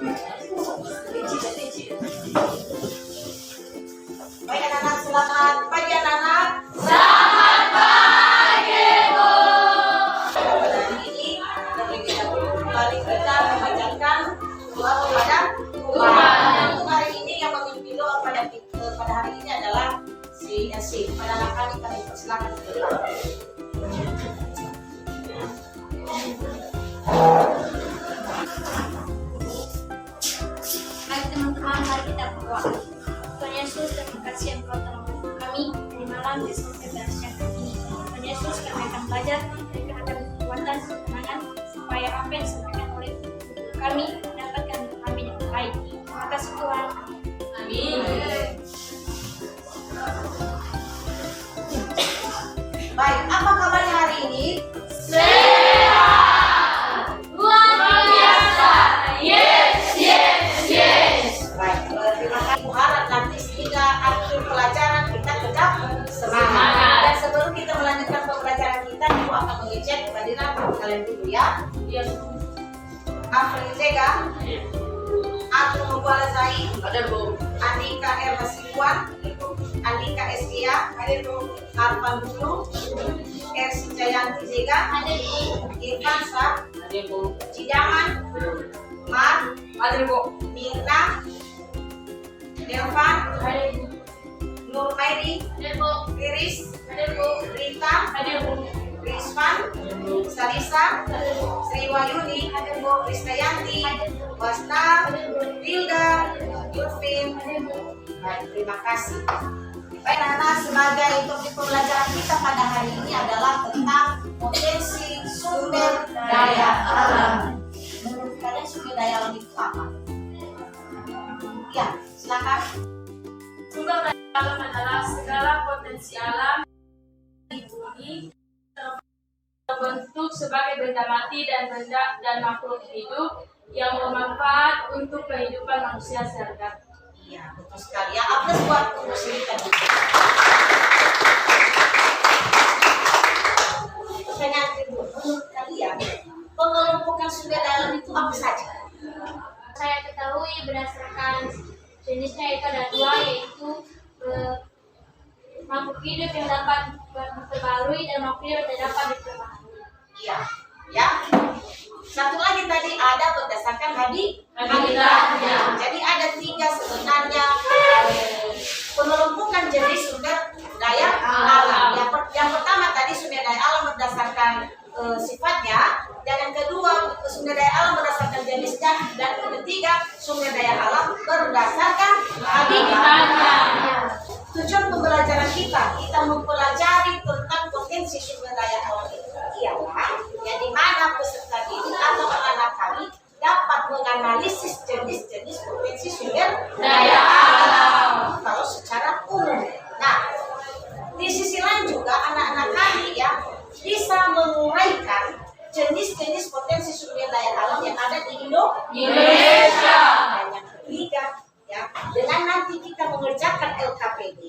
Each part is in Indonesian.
Baik anak-anak, selamat pagi anak-anak. Selamat pagi, Bu. Pada hari ini, terlebih dahulu mari kita memanjatkan doa kepada Tuhan. Untuk hari ini yang memimpin doa pada hari ini adalah si Yasin. Pada anak kami persilakan berdoa. Mari teman-teman, mari kita berdoa. Tuhan Yesus, terima kasih Engkau telah menolong kami dari malam sampai pada siang hari ini. Tuhan Yesus, kami akan belajar, berikan kami kekuatan, ketenangan, supaya apa yang disampaikan oleh kami dapat kami pahami dengan baik. Terima kasih Tuhan. Amin. Baik, apa kabarnya hari ini? Sehat, luar biasa. Yes. Baik, terima kasih. Harap nanti sehingga akhir pelajaran kita tetap semangat. Dan sebelum kita melanjutkan pembelajaran kita, Ibu akan mengecek kehadiran kalian dulu ya. Afri Zega, aku Mubala Zai, Andika R. Hasibuan, Andika Eskia, Arfan Bulu, R. Jayanti Zega, Irfan Sah, Cidaman, Mar, Mirna, Nelvan, Nur Mairi, Iris, Rita, Rizwan, Sarisa, Sri Wayuni, Kristayanti, Wasta, Hilda, Yurfin. Baik, terima kasih. Baik anak-anak, sebagai topik pembelajaran kita pada hari ini adalah tentang potensi sumber daya alam. Menurut kalian sumber daya alam itu apa? Ya, silakan. Sumber daya alam adalah segala potensi alam di bumi terbentuk sebagai benda mati dan makhluk hidup yang bermanfaat untuk kehidupan manusia sehari-hari. Iya, betul sekali. Ya, aplaus buat untuk sini tadi. Pertanyaan kedua, menurut kalian pengelompokan sumber daya alam itu apa saja? Saya ketahui berdasarkan jenisnya itu ada dua, yaitu makhluk hidup yang dapat diperbarui dan makhluk hidup yang tidak dapat diperbarui. Iya, ya. Satu lagi tadi ada berdasarkan habitatnya. Jadi ada tiga sebenarnya pengelompokan jenis sumber daya alam. Yang pertama tadi sumber daya alam berdasarkan sifatnya, dan yang kedua sumber daya alam berdasarkan jenisnya, dan yang ketiga sumber daya alam berdasarkan habitatnya. Tujuan pembelajaran kita mempelajari tentang potensi sumber daya alam itu ialah yang dimana peserta didik atau anak kami dapat menganalisis jenis-jenis potensi sumber daya alam kalau secara umum. Nah, di sisi lain juga anak-anak kami ya bisa menguraikan jenis-jenis potensi sumber daya alam yang ada di Indonesia. Dan yang ketiga, ya, dengan nanti kita mengerjakan LKPD,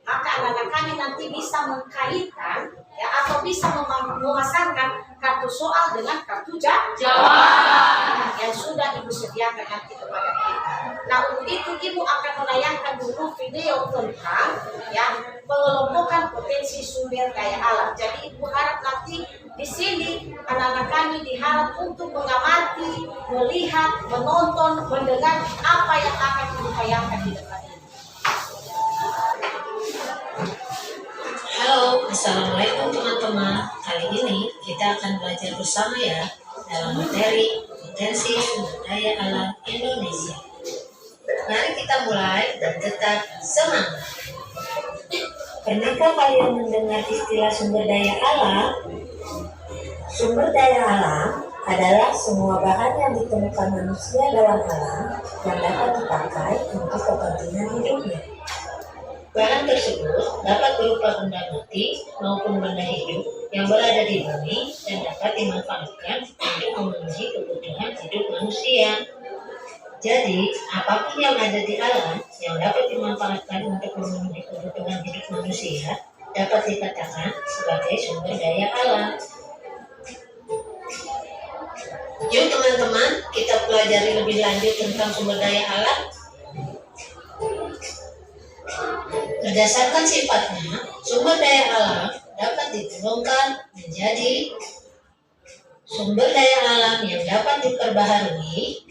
maka anak-anak kami nanti bisa mengkaitkan ya atau bisa memasangkan kartu soal dengan kartu jawaban yang sudah Ibu sediakan nanti kepada kita. Nah, untuk itu Ibu akan menayangkan dulu video tentang ya pengelompokan potensi sumber daya alam. Jadi Ibu harap nanti di sini anak-anak kami diharap untuk mengamati, melihat, menonton, mendengar apa yang akan Ibu bayangkan di depan ini. Halo, Assalamualaikum teman-teman. Kali ini kita akan belajar bersama ya dalam materi potensi sumber daya alam Indonesia. Mari kita mulai dan tetap semangat. Pernahkah kalian mendengar istilah sumber daya alam? Sumber daya alam adalah semua bahan yang ditemukan manusia dalam alam yang dapat dipakai untuk kepentingan hidupnya. Bahan tersebut dapat berupa benda mati maupun benda hidup yang berada di bumi dan dapat dimanfaatkan untuk memenuhi kebutuhan hidup manusia. Jadi, apapun yang ada di alam yang dapat dimanfaatkan untuk memenuhi kebutuhan hidup manusia dapat dikatakan sebagai sumber daya alam. Yuk teman-teman, kita pelajari mempelajari lebih lanjut tentang sumber daya alam? Berdasarkan sifatnya, sumber daya alam dapat digolongkan menjadi sumber daya alam yang dapat diperbaharui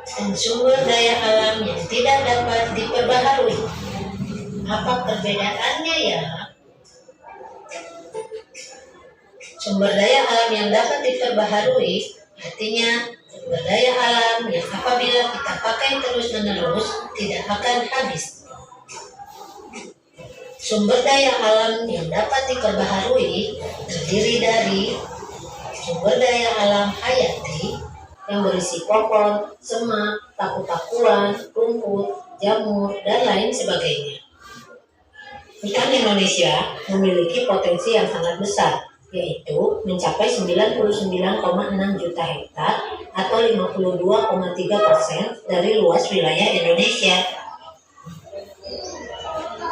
dan sumber daya alam yang tidak dapat diperbaharui. Apa perbedaannya ya? Sumber daya alam yang dapat diperbaharui artinya sumber daya alam yang apabila kita pakai terus-menerus tidak akan habis. Sumber daya alam yang dapat diperbaharui terdiri dari sumber daya alam hayati yang berisi pohon, semak, paku-pakuan, rumput, jamur, dan lain sebagainya. Hutan Indonesia memiliki potensi yang sangat besar, yaitu mencapai 99,6 juta hektar atau 52,3% dari luas wilayah Indonesia.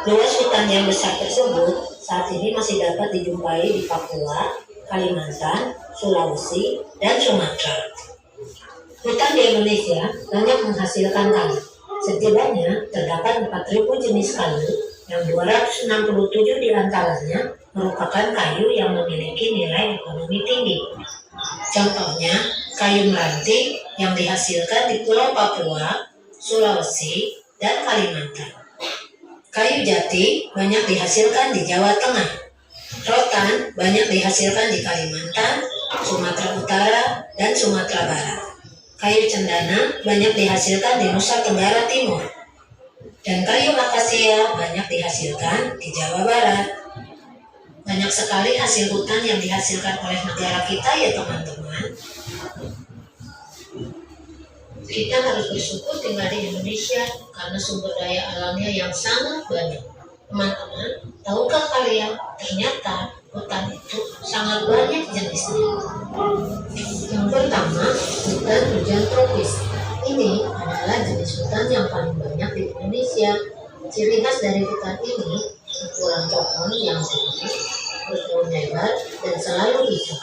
Luas hutan yang besar tersebut saat ini masih dapat dijumpai di Papua, Kalimantan, Sulawesi, dan Sumatera. Hutan di Indonesia banyak menghasilkan kayu. Setidaknya terdapat 4.000 jenis kayu yang 267 diantaranya merupakan kayu yang memiliki nilai ekonomi tinggi. Contohnya, kayu meranti yang dihasilkan di Pulau Papua, Sulawesi, dan Kalimantan. Kayu jati banyak dihasilkan di Jawa Tengah. Rotan banyak dihasilkan di Kalimantan, Sumatera Utara, dan Sumatera Barat. Kayu cendana banyak dihasilkan di Nusa Tenggara Timur. Dan kayu akasia banyak dihasilkan di Jawa Barat. Banyak sekali hasil hutan yang dihasilkan oleh negara kita ya teman-teman. Kita harus bersyukur tinggal di Indonesia karena sumber daya alamnya yang sangat banyak. Teman-teman, tahukah kalian ternyata hutan itu sangat banyak jenisnya? Yang pertama, hutan hujan tropis. Ini adalah jenis hutan yang paling banyak di Indonesia. Ciri khas dari hutan ini, ukuran pohon yang tinggi, berdaun lebar, dan selalu hijau.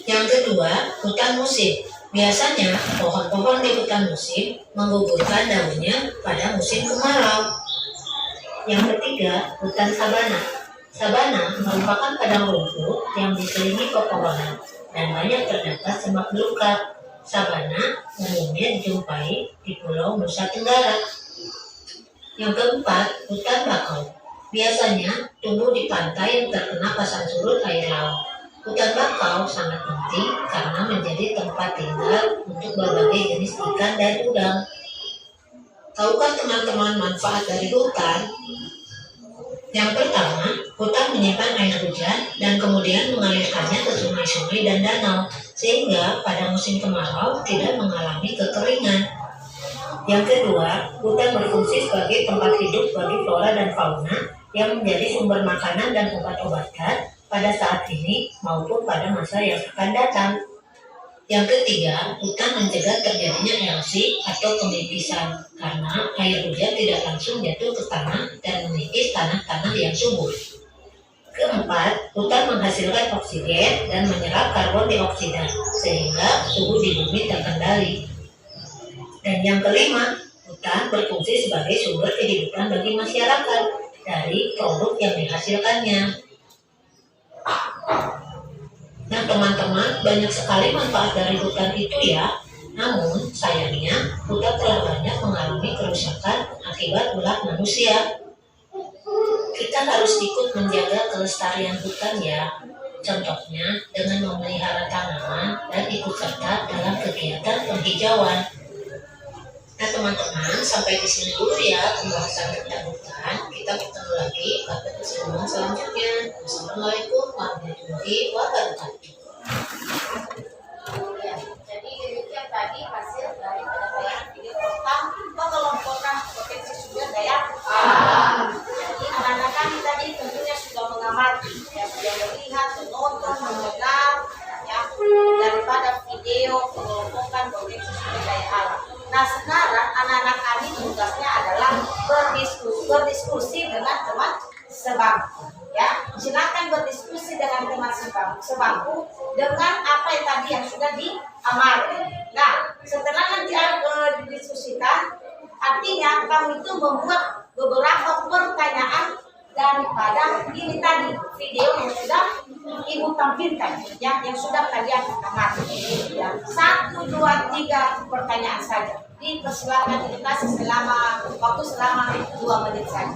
Yang kedua, hutan musim. Biasanya, pohon-pohon di hutan musim menggugurkan daunnya pada musim kemarau. Yang ketiga, hutan sabana. Sabana merupakan padang rumput yang dikelilingi pepohonan dan banyak terdapat semak belukar. Sabana umumnya dijumpai di Pulau Nusa Tenggara. Yang keempat, hutan bakau. Biasanya tumbuh di pantai yang terkena pasang surut air laut. Hutan bakau sangat penting karena menjadi tempat tinggal untuk berbagai jenis ikan dan udang. Tahukah teman-teman manfaat dari hutan? Yang pertama, hutan menyimpan air hujan dan kemudian mengalirkannya ke sungai-sungai dan danau, sehingga pada musim kemarau tidak mengalami kekeringan. Yang kedua, hutan berfungsi sebagai tempat hidup bagi flora dan fauna yang menjadi sumber makanan dan obat-obatan pada saat ini maupun pada masa yang akan datang. Yang ketiga, hutan mencegah terjadinya erosi atau pemipisan karena air hujan tidak langsung jatuh ke tanah dan mengikis tanah-tanah yang subur. Keempat, hutan menghasilkan oksigen dan menyerap karbon dioksida sehingga suhu di bumi terkendali. Dan yang kelima, hutan berfungsi sebagai sumber kehidupan bagi masyarakat dari produk yang dihasilkannya. Nah teman-teman, banyak sekali manfaat dari hutan itu ya. Namun sayangnya hutan telah banyak mengalami kerusakan akibat ulah manusia. Kita harus ikut menjaga kelestarian hutan ya. Contohnya dengan memelihara tanaman dan ikut serta dalam kegiatan penghijauan. Nah teman-teman, sampai di sini dulu ya pembahasan tentang hutan. Kita bertemu lagi pada kesempatan selanjutnya. Wassalamualaikum warahmatullahi wabarakatuh. Ya, jadi demikian tadi hasil dari penyampaian video tentang pengelompokan potensi sumber daya alam. Jadi anak-anak kami tadi tentunya sudah mengamati, ya, sudah melihat, menonton, mendengar, ya, daripada video pengelompokan potensi sumber daya alam. Nah sekarang anak-anak kami tugasnya adalah berdiskusi dengan teman sebangku. Ya, silakan berdiskusi dengan teman sebangku dengan apa yang tadi yang sudah diamati. Nah, setelah nanti didiskusikan, artinya kamu itu membuat beberapa pertanyaan daripada ini tadi video yang sudah ibu tampilkan, yang sudah kalian amati. Ya, 1, 2, 3 pertanyaan saja. Dipersilakan dikasih selama 2 menit saja.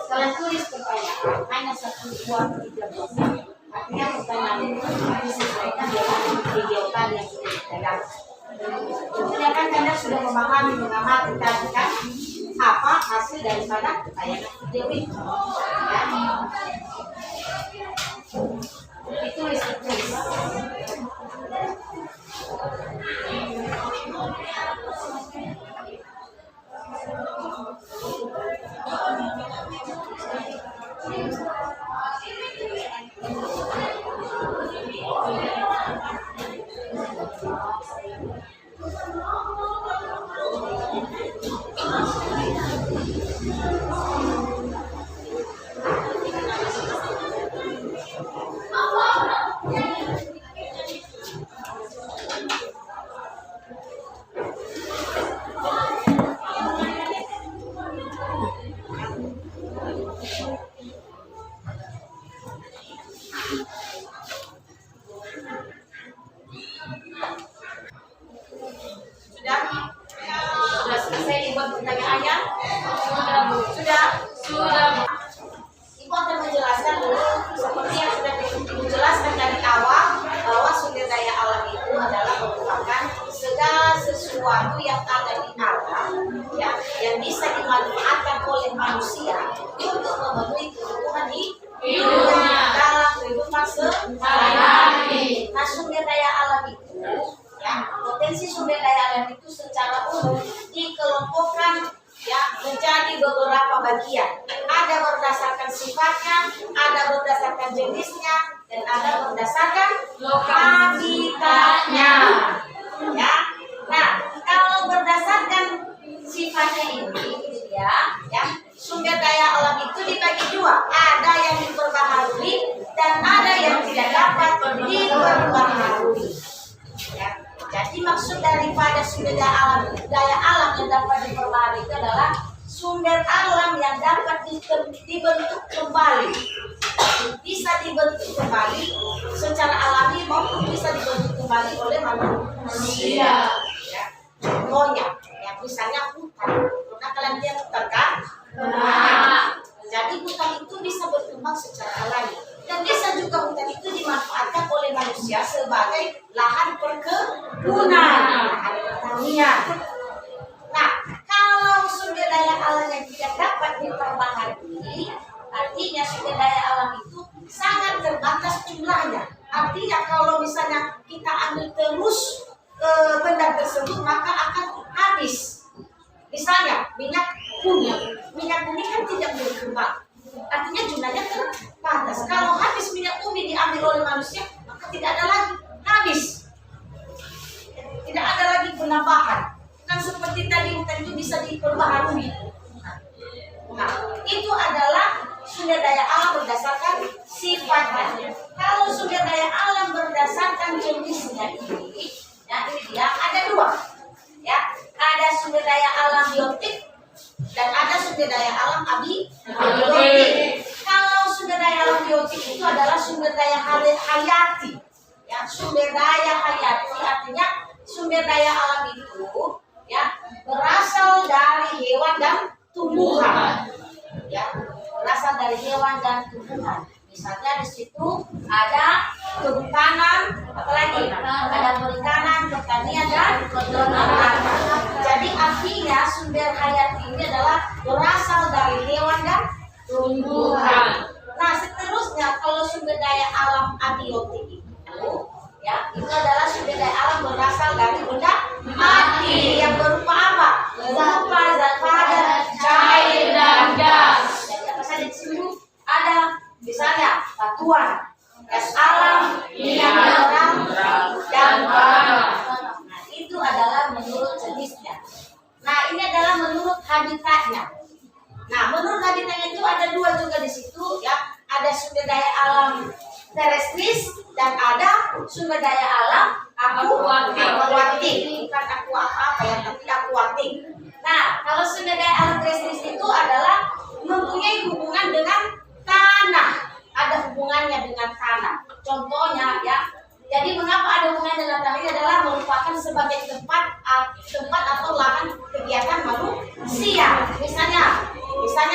Kalian tulis pertanyaan, hanya 1, 2, 3. Artinya pertanyaan itu disesuaikan dengan video tadi yang sudah dipegang. Tentunya kan kalian sudah memahami, mengamati tadi kan apa hasil daripada tayangan video itu. Ya. Ditulis. Sudah selesai dibuat pertanyaannya? Sudah. Ibu akan menjelaskan dulu seperti yang sudah dijelaskan dari awal bahwa sumber daya alam itu adalah merupakan segala sesuatu yang ada di alam, ya, yang bisa dimanfaatkan oleh manusia untuk memenuhi kebutuhan hidupnya dalam kehidupan sehari-hari. Nah, sumber daya alam itu, ya, potensi sumber daya alam itu secara umum dikelompokkan, ya, menjadi beberapa bagian. Ada berdasarkan sifatnya, ada berdasarkan jenisnya, dan ada berdasarkan habitatnya. Ya, nah kalau berdasarkan sifatnya ini, ya, sumber daya alam itu dibagi dua. Ada yang diperbaharui dan ada yang tidak dapat diperbaharui. Ya. Jadi maksud daripada sumber daya alam yang dapat diperbaharui itu adalah sumber alam yang dapat dibentuk kembali, bisa dibentuk kembali secara alami maupun bisa dibentuk kembali oleh manusia. Ya. Contohnya, ya, misalnya hutan. Pernah kalian lihat hutan kan? Jadi hutan itu bisa berkembang secara alami. Dan bisa juga hutan itu dimanfaatkan oleh manusia sebagai lahan perkebunan, lahan pertanian. Nah, kalau sumber daya alam yang tidak dapat diperbaharui, artinya sumber daya alam itu sangat terbatas jumlahnya. Artinya kalau misalnya kita ambil terus benda tersebut, maka akan habis. Misalnya minyak bumi kan tidak berkembang. Artinya jumlahnya terbatas. Kalau habis minyak bumi diambil oleh manusia, maka tidak ada lagi, habis. Tidak ada lagi penambahan. Kan seperti tadi hutan itu bisa diperbaharui. Nah, itu adalah sumber daya alam berdasarkan sifatnya. Kalau sumber daya alam berdasarkan jenisnya ini, ya ini dia ada dua. Ya, ada sumber daya alam biotik dan ada sumber daya alam abiotik. Kalau sumber daya alam biotik itu adalah sumber daya hayati. Ya, sumber daya hayati artinya sumber daya alam itu, ya, berasal dari hewan dan tumbuhan. Ya, berasal dari hewan dan tumbuhan. Misalnya di situ ada kehutanan, apalagi ada perikanan, pertanian dan peternakan. Jadi artinya sumber hayati ini adalah berasal dari hewan dan tumbuhan. Nah, seterusnya kalau sumber daya alam abiotik itu, ya, itu adalah sumber daya alam berasal dari benda mati yang berupa apa? Berupa zat padat, cair, dan gas. Jadi apa saja di situ ada, misalnya batuan, gas alam, minyak mineral, dan tanah. Nah, itu adalah menurut jenisnya. Nah, ini adalah menurut habitatnya. Nah, menurut habitatnya itu ada dua juga di situ, ya. Ada sumber daya alam terestris dan ada sumber daya alam akuatik. Bukan aku apa-apa ya, tapi akuatik. Nah, kalau sumber daya alam terestris itu adalah mempunyai hubungan dengan tanah. Ada hubungannya dengan tanah. Contohnya ya. Jadi mengapa ada hubungan dengan tanah ini adalah merupakan sebagai tempat atau lahan kegiatan manusia. Misalnya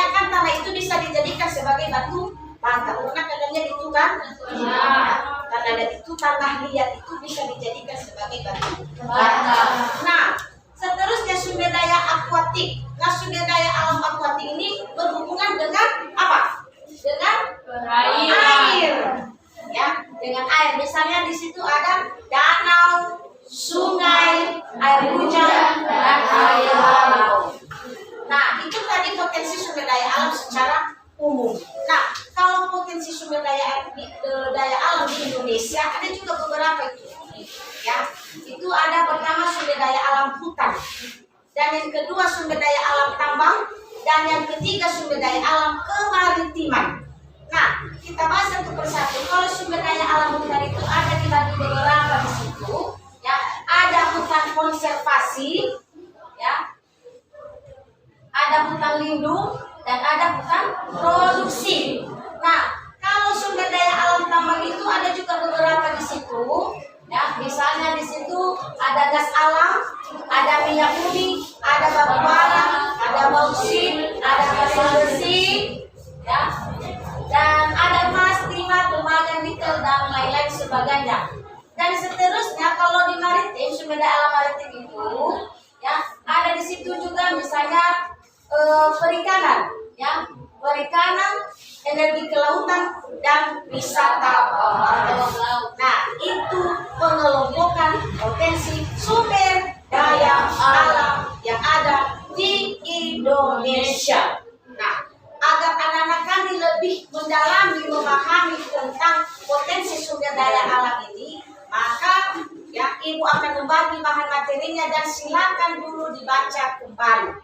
kan tanah itu bisa dijadikan sebagai batu bata. Pernah katanya itu kan? Tanah liat itu bisa dijadikan sebagai batu bata. Nah, seterusnya sumber daya akuatik. Nah, sumber daya alam akuatik ini berhubungan dengan apa? Dengan air. Ya, dengan air. Misalnya di situ ada danau, sungai, air hujan, dan air laut. Nah, itu tadi potensi sumber daya alam secara umum. Nah, kalau potensi sumber daya alam di Indonesia ada juga beberapa itu. Ya, itu ada pertama sumber daya alam hutan, dan yang kedua sumber daya alam tambang, dan yang ketiga sumber daya alam kemaritiman. Nah, kita bahas satu persatu. Kalau sumber daya alam hutan itu ada dibagi beberapa di situ. Ya, ada hutan konservasi, ya, ada hutan lindung, dan ada hutan produksi. Nah, kalau sumber daya alam tambang itu ada juga beberapa di situ. Ya, misalnya di situ ada gas alam, ada minyak bumi, ada batu bara, ada bauksit, ada pasir bersih, ya, dan ada emas, timah, tembaga, nikel, dan lain-lain sebagainya. Dan seterusnya kalau di maritim, sumber daya alam maritim itu, ya, ada di situ juga misalnya perikanan, ya, perikanan, energi kelautan, dan wisata bawah laut. Nah, itu pengelompokan potensi sumber daya alam yang ada di Indonesia. Nah, agar anak-anak kami lebih mendalami, memahami tentang potensi sumber daya alam ini, maka ya, Ibu akan membagi bahan materinya dan silakan dulu dibaca kembali.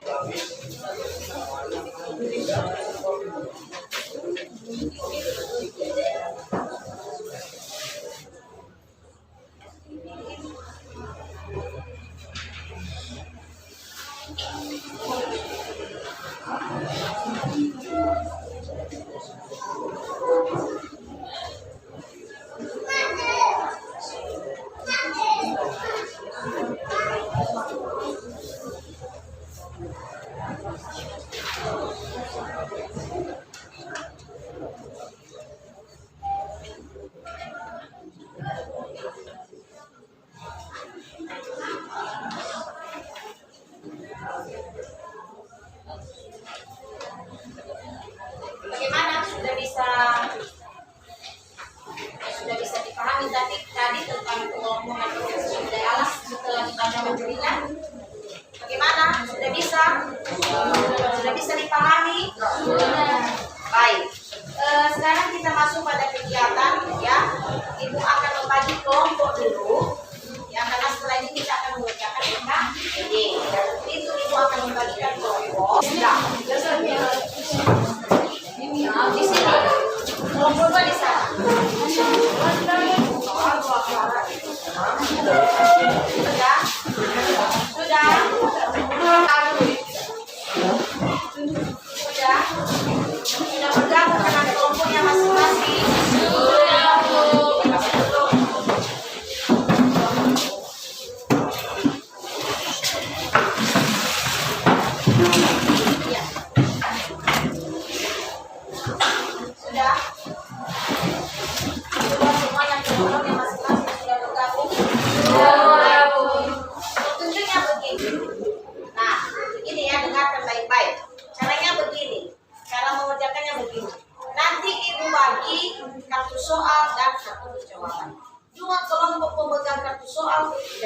Bagaimana sudah bisa dipahami tadi tentang pengelompokan potensi sumber daya alam setelah dibaca materinya? Bagaimana? Sudah bisa dipahami? Baik. Sekarang kita masuk pada kegiatan, ya. Ibu akan membagi kelompok dulu, ya, karena setelah ini kita akan mengerjakan PKD. Itu Ibu akan membagikan kelompok. Nah, di sini kelompok dua di sana. Sudah bergabung dengan kelompoknya masing-masing. Sudah.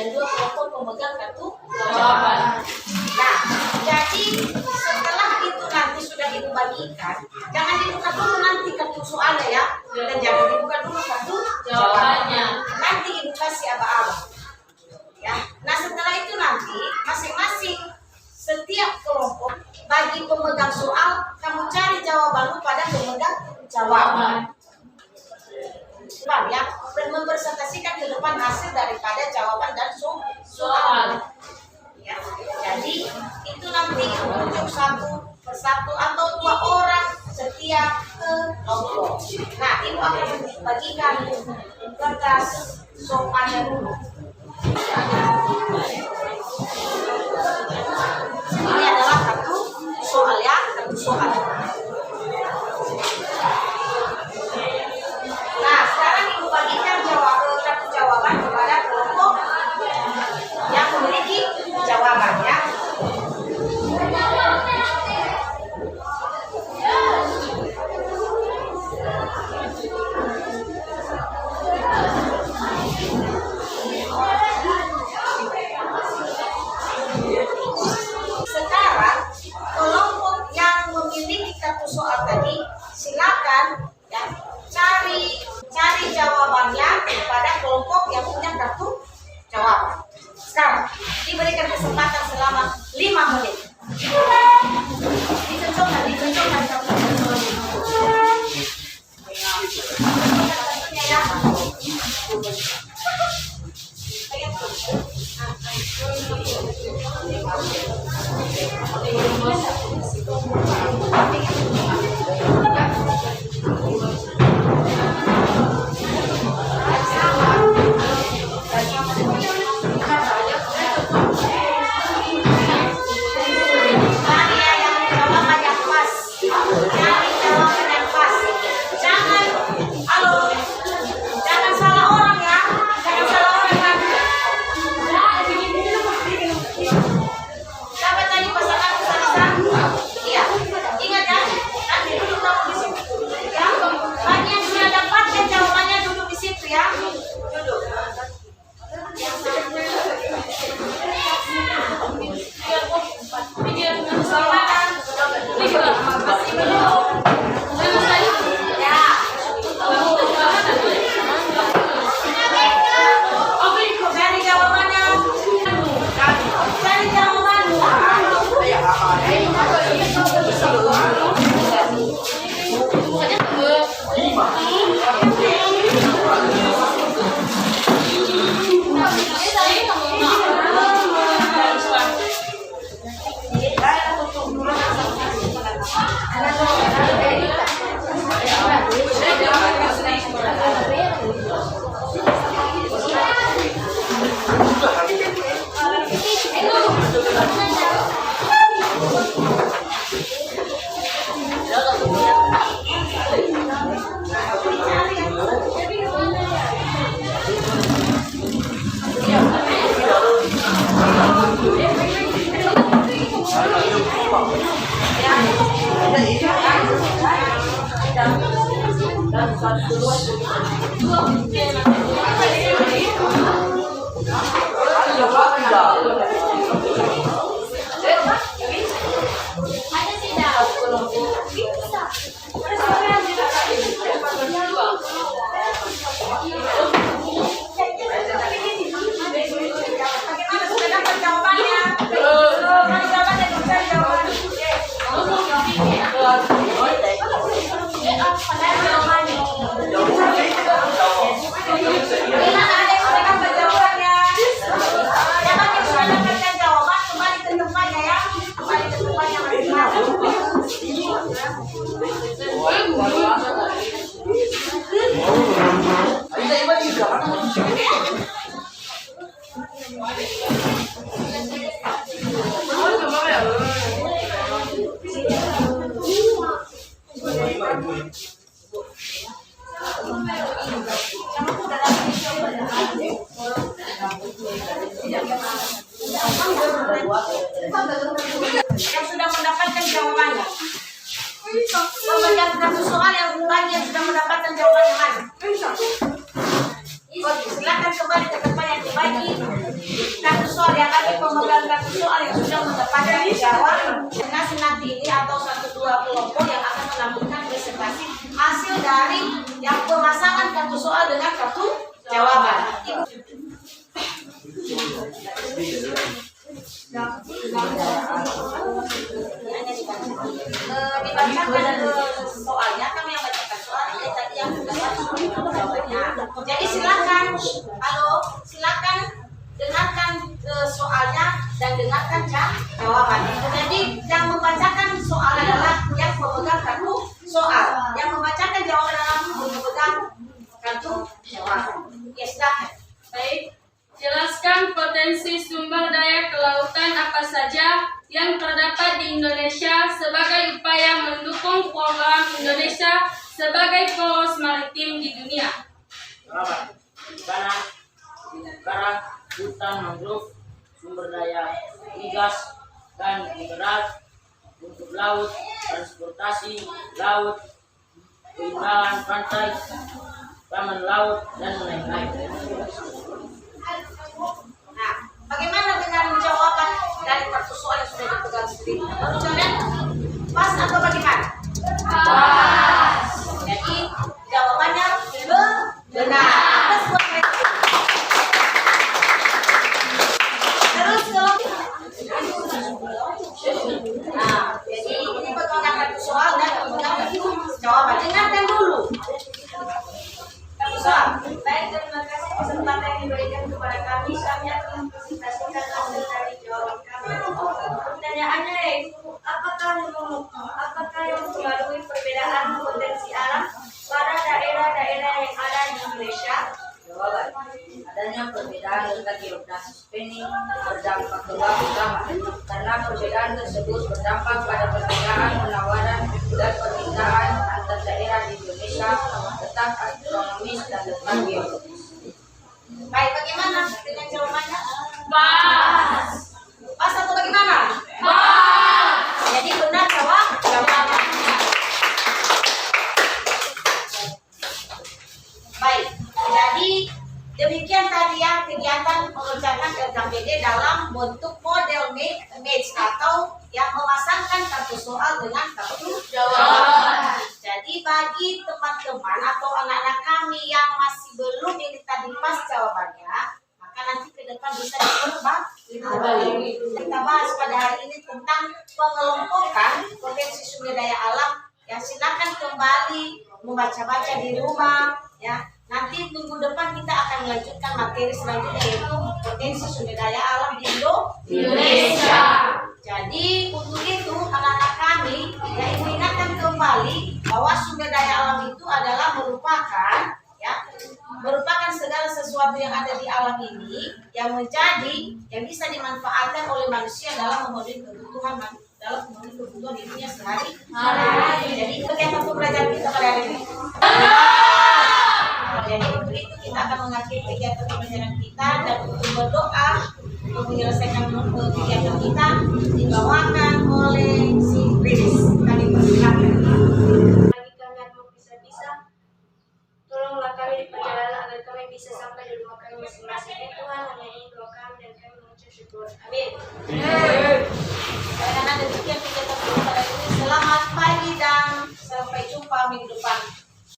dan 2 kelompok pemegang kartu jawaban. Nah, jadi setelah itu nanti sudah ibu bagikan, jangan dibuka dulu nanti kartu soalnya ya, dan jangan dibuka dulu kartu Jawabannya. Nanti ibu kasih aba-aba. Ya, nah setelah itu nanti masing-masing setiap kelompok bagi pemegang soal kamu cari jawaban pada pemegang jawaban. Ya, dan mempresentasikan ke depan hasil daripada jawaban dan soal. Ya, jadi itu nanti menunjuk 1 persatu atau 2 orang setiap kelompok. Nah, ibu akan bagikan kertas soalnya dulu. Ini adalah kartu soal ya, kartu soal. Nah, sekarang ibu bagikan kartu jawaban kepada kelompok yang memiliki jawaban ya. Sekarang kelompok yang memiliki kartu soal tadi silakan ya cari jawabannya kepada kelompok yang punya kartu jawaban. Sekarang diberikan kesempatan selama 5 menit. Dicocokkan kartunya ya. Jangan salah orang ya, jangan salah orang kan. Siapa tadi pasangan Salisa? Iya. Ingat ya, nanti duduk kamu di situ. Ya, bagi yang sudah dapatkan jawabannya duduk di situ ya. Duduk. Cari jawabannya. Cari Bagaimana sudah dapat jawabannya? Cari jawabannya, cari jawabannya. Gimana ada yang sudah dapat jawabannya? Jangan yang sudah dapatkan jawaban kembali ke tempatnya ya, kembali ke tempatnya masing-masing. Yang sudah mendapatkan jawabannya. Pemegang kartu soal yang sudah mendapatkan jawabannya mana? Oke, silakan kembali ke tempat yang dibagi. Kartu soal yang lagi pemegang kartu soal yang sudah mendapatkan jawab. Nasi nanti ini atau 1-2 kelompok yang akan melakukan presentasi hasil dari yang pemasangan kartu soal dengan kartu jawaban. Dibacakan soalnya, kami yang bacakan soalnya tadi yang jawabannya. Jadi silakan, silakan dengarkan soalnya dan dengarkan jawabannya. Jadi yang membacakan soal adalah yang memegang kartu soal, yang membacakan jawaban adalah memegang kartu jawaban. Ya, silakan. Baik, jelaskan potensi sumber daya kelautan apa saja yang terdapat di Indonesia sebagai upaya mendukung program Indonesia sebagai poros maritim di dunia. Jawaban: tanah, karang, hutan mangrove, sumber daya migas dan mineral, untuk laut, transportasi laut, keimbangan pantai, taman laut, dan lain-lain. Nah, bagaimana dengan jawaban dari kartu soal yang sudah dipegang sendiri? Menurut kalian pas atau bagaimana? Pas. Jadi jawabannya benar. Atas buat mereka. Terus kalau jadi ini pegang kartu soal dan pegang kartu jawaban. Dengarkan dulu. Kartu soal. Baik, terima kasih kesempatan yang diberikan kepada kami. Kami akan mempresentasikan hasil dari jawaban kami. Pertanyaannya yaitu, apakah yang melalui perbedaan potensi alam pada daerah-daerah yang ada di Indonesia? Jawaban: adanya perbedaan letak geografis Penny berdampak ke bab utama, karena perbedaan tersebut berdampak pada perbedaan penawaran dan permintaan antar daerah di Indonesia, letak astronomis dan letak geologis. Baik, bagaimana dengan jawabannya? Pas. Pas atau bagaimana? Pas. Jadi benar jawabannya. Baik, jadi demikian tadi yang kegiatan mengerjakan LKPD dalam bentuk model match atau yang memasangkan kartu soal dengan kartu jawaban. Jadi bagi teman-teman atau anak-anak kami yang masih belum ini tadi pas jawabannya, maka nanti ke depan bisa diperbaiki. Kita bahas pada hari ini tentang pengelompokan potensi sumber daya alam. Ya, silakan kembali membaca-baca di rumah. Ya, nanti minggu depan kita akan melanjutkan materi selanjutnya yaitu potensi sumber daya alam di Indonesia. Jadi untuk itu anak-anak kami ya ibu ingatkan kembali bahwa sumber daya alam itu adalah merupakan segala sesuatu yang ada di alam ini yang bisa dimanfaatkan oleh manusia dalam memenuhi kebutuhan di dunia sehari-hari. Jadi kegiatan pembelajaran kita pada hari ini. Jadi untuk itu kita akan mengakhiri kegiatan pembelajaran kita dan untuk berdoa untuk menyelesaikan kegiatan kita dibawakan oleh si Riris. Kami persilakan. Bagi kami yang bisa-bisa, tolonglah kami di perjalanan agar kami bisa sampai di rumah kami masing-masing. Ya Tuhan, hanya ini doa kami dan kami mengucap syukur. Amin. Karena demikian kegiatan kita pada hari ini. Selamat pagi dan sampai jumpa minggu depan.